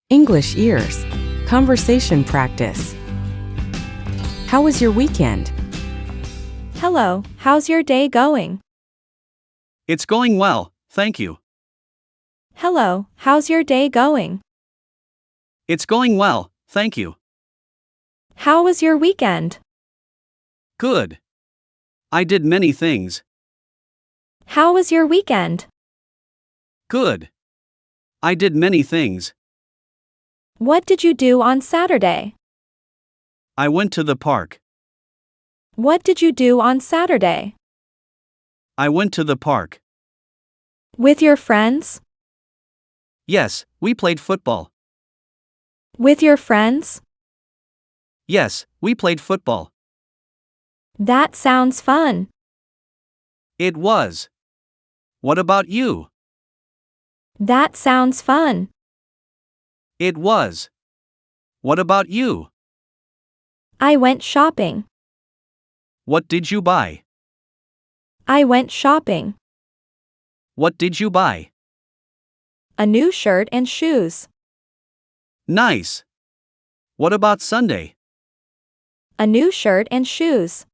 English ears. Conversation practice. How was your weekend? Hello, how's your day going? It's going well, thank you. Hello, how's your day going? It's going well, thank you. How was your weekend? Good. I did many things. How was your weekend? Good. I did many things. What did you do on Saturday? I went to the park. What did you do on Saturday? I went to the park. With your friends? Yes, we played football. With your friends? Yes, we played football. That sounds fun. It was. What about you? That sounds fun. It was. What about you? I went shopping. What did you buy? I went shopping. What did you buy? A new shirt and shoes. Nice. What about Sunday? A new shirt and shoes.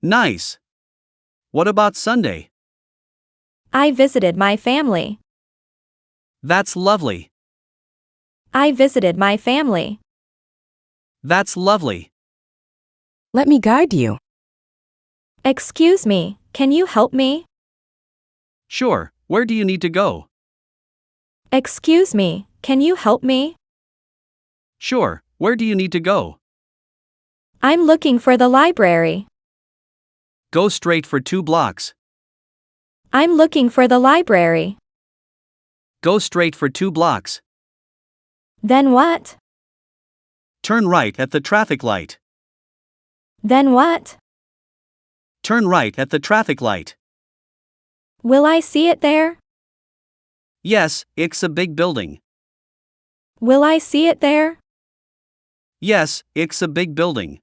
Nice. What about Sunday? I visited my family. That's lovely. I visited my family. That's lovely. Let me guide you. Excuse me, can you help me? Sure, where do you need to go? Excuse me, can you help me? Sure, where do you need to go? I'm looking for the library. Go straight for 2 blocks. I'm looking for the library. Go straight for 2 blocks. Then what? Turn right at the traffic light. Then what? Turn right at the traffic light. Will I see it there? Yes, it's a big building. Will I see it there? Yes, it's a big building.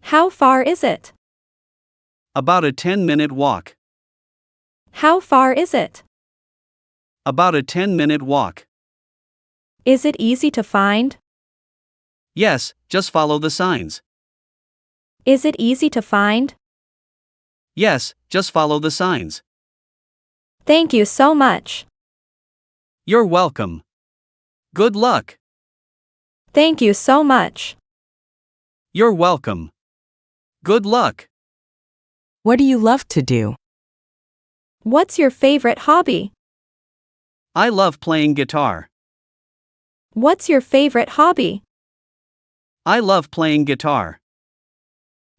How far is it? About a 10-minute walk. How far is it? About a 10-minute walk. Is it easy to find? Yes, just follow the signs. Is it easy to find? Yes, just follow the signs. Thank you so much. You're welcome. Good luck. Thank you so much. You're welcome. Good luck. What do you love to do? What's your favorite hobby? I love playing guitar. What's your favorite hobby? I love playing guitar.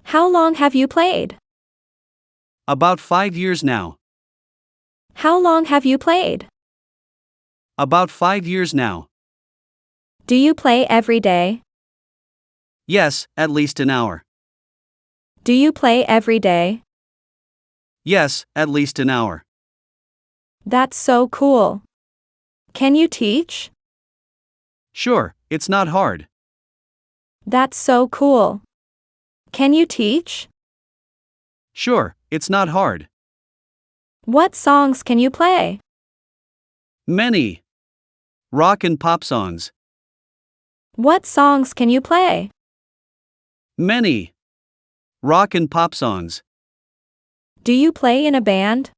How long have you played? About 5 years now. How long have you played? About 5 years now. Do you play every day? Yes, at least an hour. Do you play every day? Yes, at least an hour. That's so cool. Can you teach? Sure, it's not hard. That's so cool. Can you teach? Sure, it's not hard. What songs can you play? Many. Rock and pop songs. What songs can you play? Many. Rock and pop songs. Do you play in a band?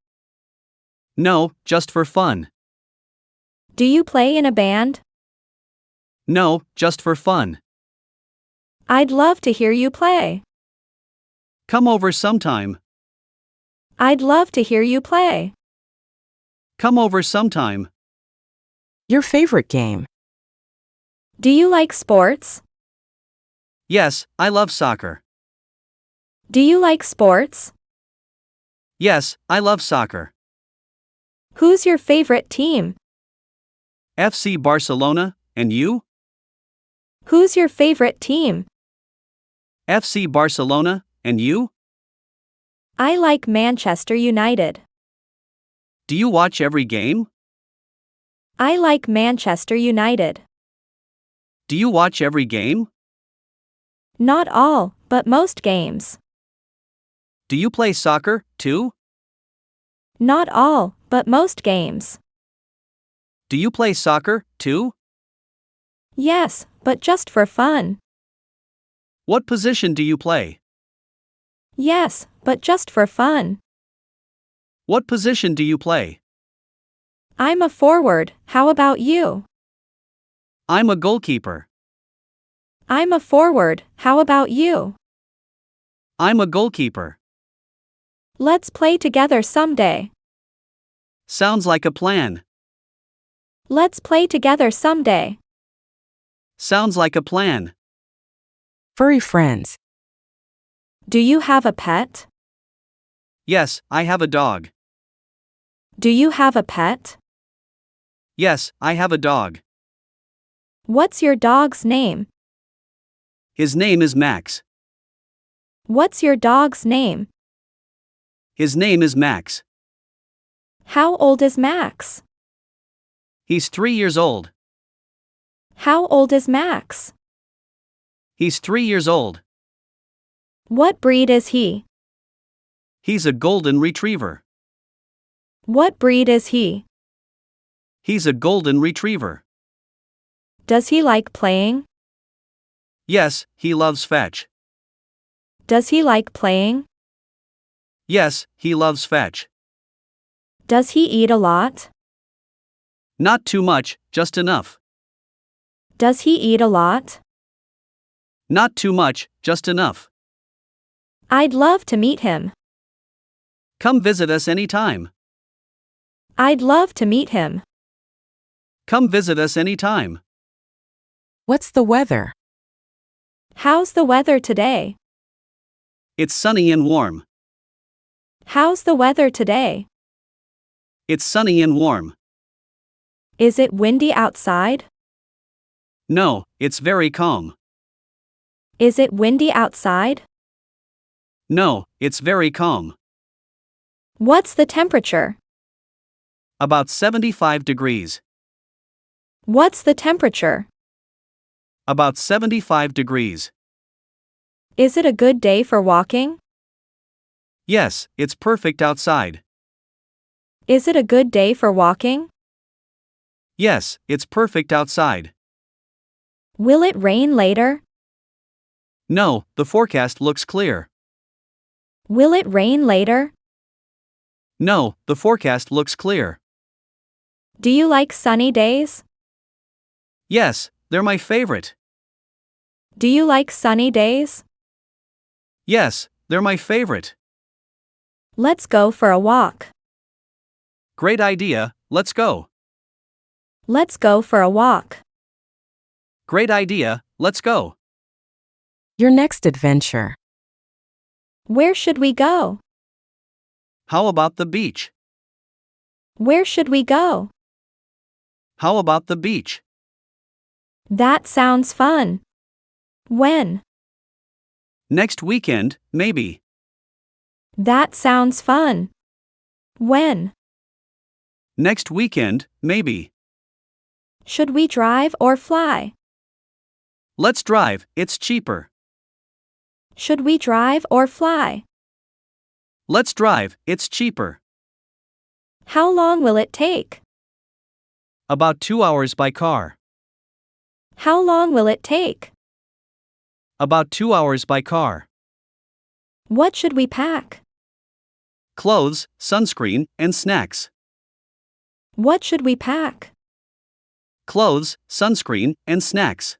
No, just for fun. Do you play in a band? No, just for fun. I'd love to hear you play. Come over sometime. I'd love to hear you play. Come over sometime. Your favorite game? Do you like sports? Yes, I love soccer. Do you like sports? Yes, I love soccer. Who's your favorite team? FC Barcelona, and you? Who's your favorite team? FC Barcelona, and you? I like Manchester United. Do you watch every game? I like Manchester United. Do you watch every game? Not all, but most games. Do you play soccer, too? Not all, but most games. Do you play soccer, too? Yes, but just for fun. What position do you play? Yes, but just for fun. What position do you play? I'm a forward, how about you? I'm a goalkeeper. I'm a forward, how about you? I'm a goalkeeper. Let's play together someday. Sounds like a plan. Let's play together someday. Sounds like a plan. Furry Friends. Do you have a pet? Yes, I have a dog. Do you have a pet? Yes, I have a dog. What's your dog's name? His name is Max. What's your dog's name? His name is Max. How old is Max? He's 3 years old. How old is Max? He's 3 years old. What breed is he? He's a golden retriever. What breed is he? He's a golden retriever. Does he like playing? Yes, he loves fetch. Does he like playing? Yes, he loves fetch. Does he eat a lot? Not too much, just enough. Does he eat a lot? Not too much, just enough. I'd love to meet him. Come visit us anytime. I'd love to meet him. Come visit us anytime. What's the weather? How's the weather today? It's sunny and warm. How's the weather today? It's sunny and warm. Is it windy outside? No, it's very calm. Is it windy outside? No, it's very calm. What's the temperature? About 75 degrees. What's the temperature? About 75 degrees. Is it a good day for walking? Yes, it's perfect outside. Is it a good day for walking? Yes, it's perfect outside. Will it rain later? No, the forecast looks clear. Will it rain later? No, the forecast looks clear. Do you like sunny days? Yes, they're my favorite. Do you like sunny days? Yes, they're my favorite. Let's go for a walk. Great idea, let's go. Let's go for a walk. Great idea, let's go. Your next adventure. Where should we go? How about the beach? Where should we go? How about the beach? That sounds fun. When? Next weekend, maybe. That sounds fun. When? Next weekend, maybe. Should we drive or fly? Let's drive, it's cheaper. Should we drive or fly? Let's drive, it's cheaper. How long will it take? About 2 hours by car. How long will it take? About 2 hours by car. What should we pack? Clothes, sunscreen, and snacks. What should we pack? Clothes, sunscreen, and snacks.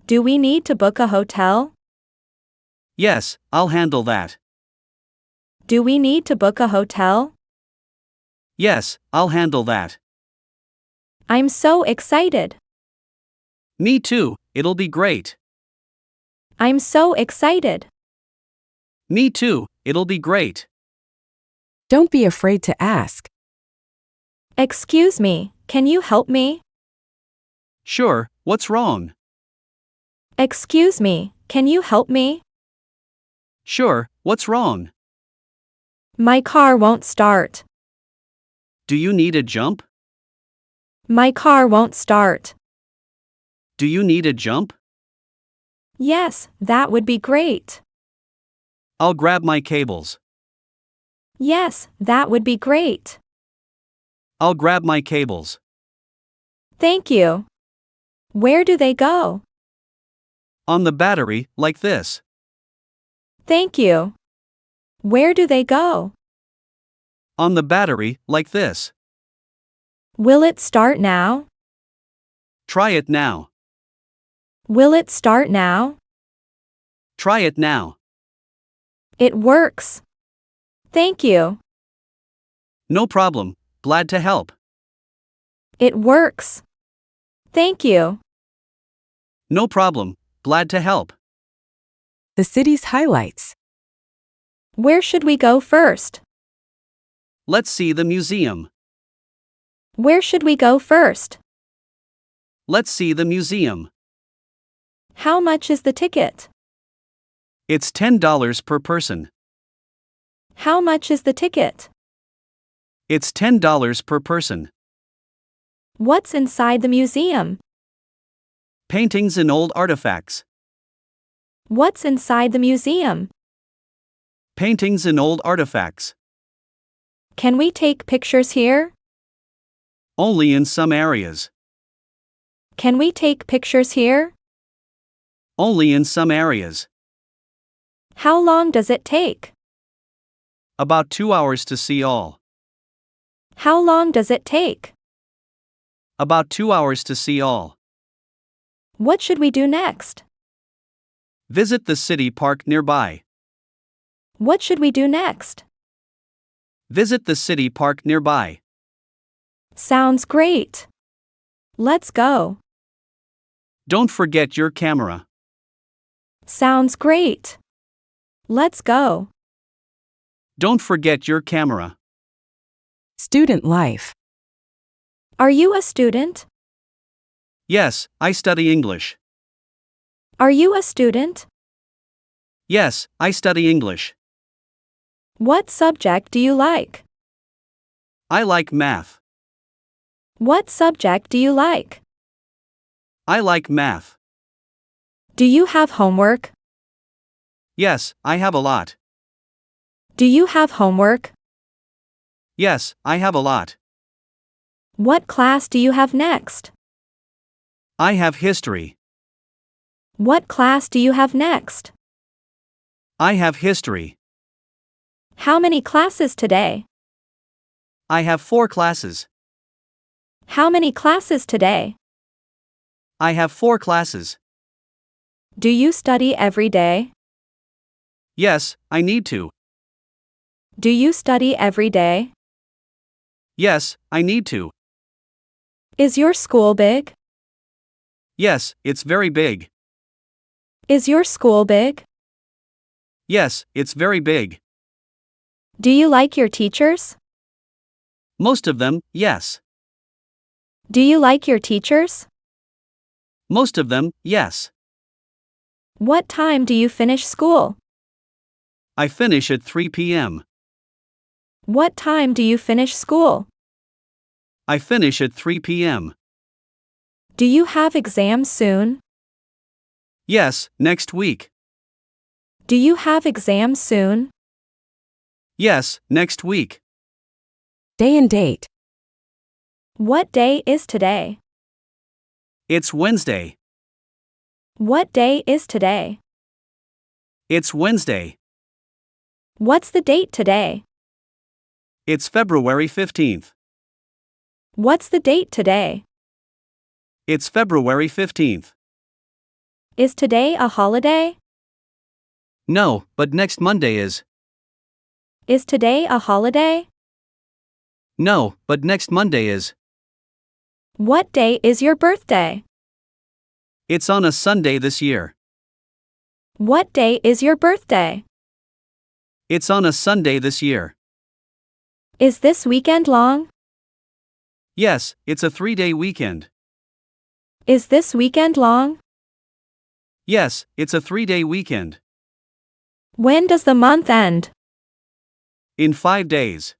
Do we need to book a hotel? Yes, I'll handle that. Do we need to book a hotel? Yes, I'll handle that. I'm so excited. Me too, it'll be great. I'm so excited. Me too, it'll be great. Don't be afraid to ask. Excuse me, can you help me? Sure, what's wrong? Excuse me, can you help me? Sure, what's wrong? My car won't start. Do you need a jump? My car won't start. Do you need a jump? Yes, that would be great. I'll grab my cables. Yes, that would be great. I'll grab my cables. Thank you. Where do they go? On the battery, like this. Thank you. Where do they go? On the battery, like this. Will it start now? Try it now. Will it start now? Try it now. It works. Thank you. No problem. Glad to help. It works. Thank you. No problem. Glad to help. The city's highlights. Where should we go first? Let's see the museum. Where should we go first? Let's see the museum. How much is the ticket? It's $10 per person. How much is the ticket? It's $10 per person. What's inside the museum? Paintings and old artifacts. What's inside the museum? Paintings and old artifacts. Can we take pictures here? Only in some areas. Can we take pictures here? Only in some areas. How long does it take? About 2 hours to see all. How long does it take? About 2 hours to see all. What should we do next? Visit the city park nearby. What should we do next? Visit the city park nearby. Sounds great. Let's go. Don't forget your camera. Sounds great. Let's go. Don't forget your camera. Student life. Are you a student? Yes, I study English. Are you a student? Yes, I study English. What subject do you like? I like math. What subject do you like? I like math. Do you have homework? Yes, I have a lot. Do you have homework? Yes, I have a lot. What class do you have next? I have history. What class do you have next? I have history. How many classes today? I have 4 classes. How many classes today? I have 4 classes. Do you study every day? Yes, I need to. Do you study every day? Yes, I need to. Is your school big? Yes, it's very big. Is your school big? Yes, it's very big. Do you like your teachers? Most of them, yes. Do you like your teachers? Most of them, yes. What time do you finish school? I finish at 3 p.m. What time do you finish school? I finish at 3 p.m. Do you have exams soon? Yes, next week. Do you have exams soon? Yes, next week. Day and date. What day is today? It's Wednesday. What day is today? It's Wednesday. What's the date today? It's February 15th. What's the date today? It's February 15th. Is today a holiday? No, but next Monday is. Is today a holiday? No, but next Monday is. What day is your birthday? It's on a Sunday this year. What day is your birthday? It's on a Sunday this year. Is this weekend long? Yes, it's a 3-day weekend. Is this weekend long? Yes, it's a 3-day weekend. When does the month end? In 5 days.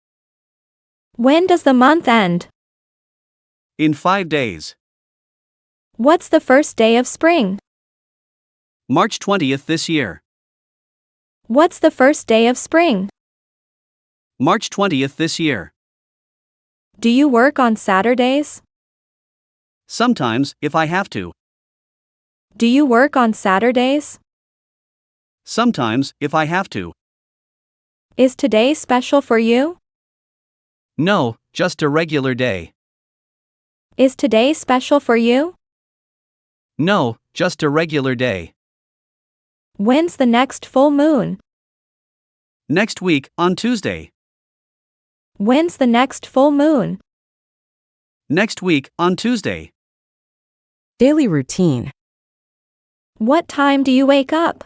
When does the month end? In 5 days. What's the first day of spring? March 20th this year. What's the first day of spring? March 20th this year. Do you work on Saturdays? Sometimes, if I have to. Do you work on Saturdays? Sometimes, if I have to. Is today special for you? No, just a regular day. Is today special for you? No, just a regular day. When's the next full moon? Next week, on Tuesday. When's the next full moon? Next week, on Tuesday. Daily routine. What time do you wake up?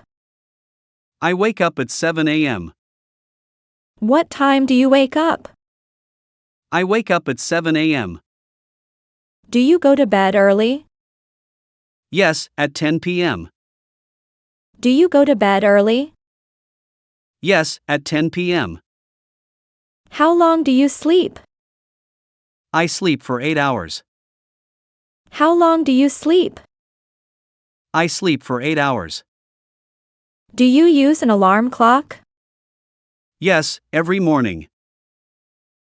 I wake up at 7 a.m. What time do you wake up? I wake up at 7 a.m. Do you go to bed early? Yes, at 10 p.m. Do you go to bed early? Yes, at 10 p.m. How long do you sleep? I sleep for 8 hours. How long do you sleep? I sleep for 8 hours. Do you use an alarm clock? Yes, every morning.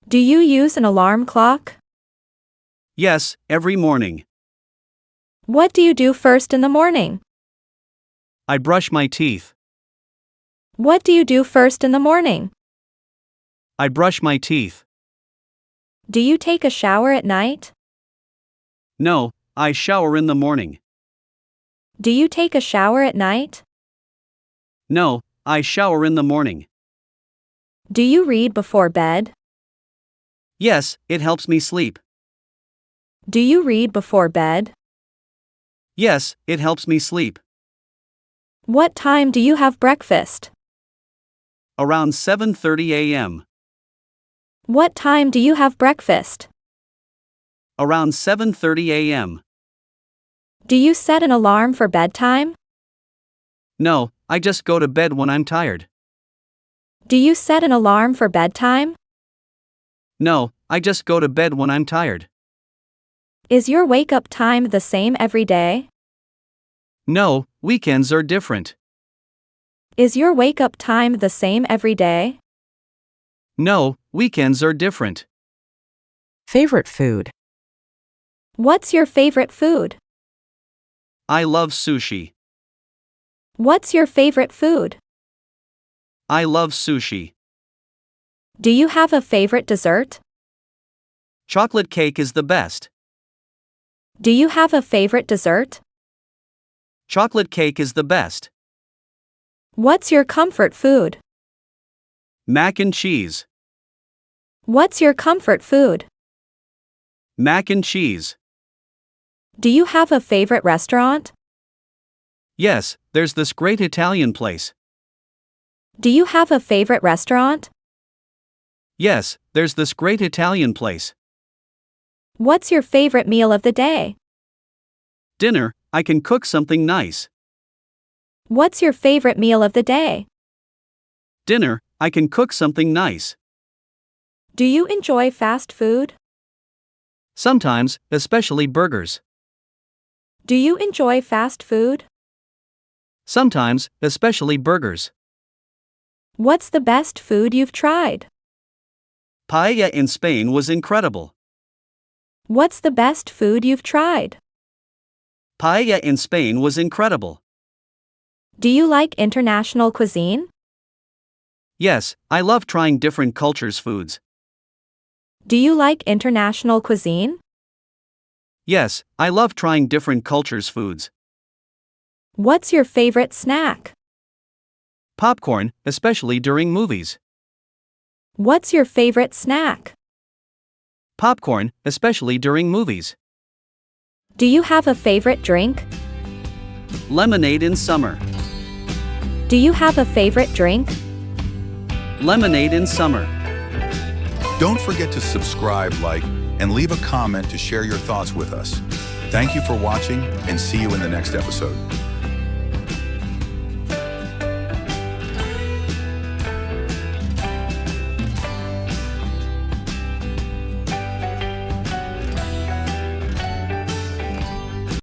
Do you use an alarm clock? Yes, every morning. What do you do first in the morning? I brush my teeth. What do you do first in the morning? I brush my teeth. Do you take a shower at night? No, I shower in the morning. Do you take a shower at night? No, I shower in the morning. Do you read before bed? Yes, it helps me sleep. Do you read before bed? Yes, it helps me sleep. What time do you have breakfast? Around 7:30 a.m. What time do you have breakfast? Around 7:30 a.m. Do you set an alarm for bedtime? No, I just go to bed when I'm tired. Do you set an alarm for bedtime? No, I just go to bed when I'm tired. Is your wake-up time the same every day? No, weekends are different. Is your wake-up time the same every day? No, weekends are different. Favorite food. What's your favorite food? I love sushi. What's your favorite food? I love sushi. Do you have a favorite dessert? Chocolate cake is the best. Do you have a favorite dessert? Chocolate cake is the best. What's your comfort food? Mac and cheese. What's your comfort food? Mac and cheese. Do you have a favorite restaurant? Yes, there's this great Italian place. Do you have a favorite restaurant? Yes, there's this great Italian place. What's your favorite meal of the day? Dinner, I can cook something nice. What's your favorite meal of the day? Dinner, I can cook something nice. Do you enjoy fast food? Sometimes, especially burgers. Do you enjoy fast food? Sometimes, especially burgers. What's the best food you've tried? Paella in Spain was incredible. What's the best food you've tried? Paella in Spain was incredible. Do you like international cuisine? Yes, I love trying different cultures' foods. Do you like international cuisine? Yes, I love trying different cultures' foods. What's your favorite snack? Popcorn, especially during movies. What's your favorite snack? Popcorn, especially during movies. Do you have a favorite drink? Lemonade in summer. Do you have a favorite drink? Lemonade in summer. Don't forget to subscribe, like, and leave a comment to share your thoughts with us. Thank you for watching, and see you in the next episode.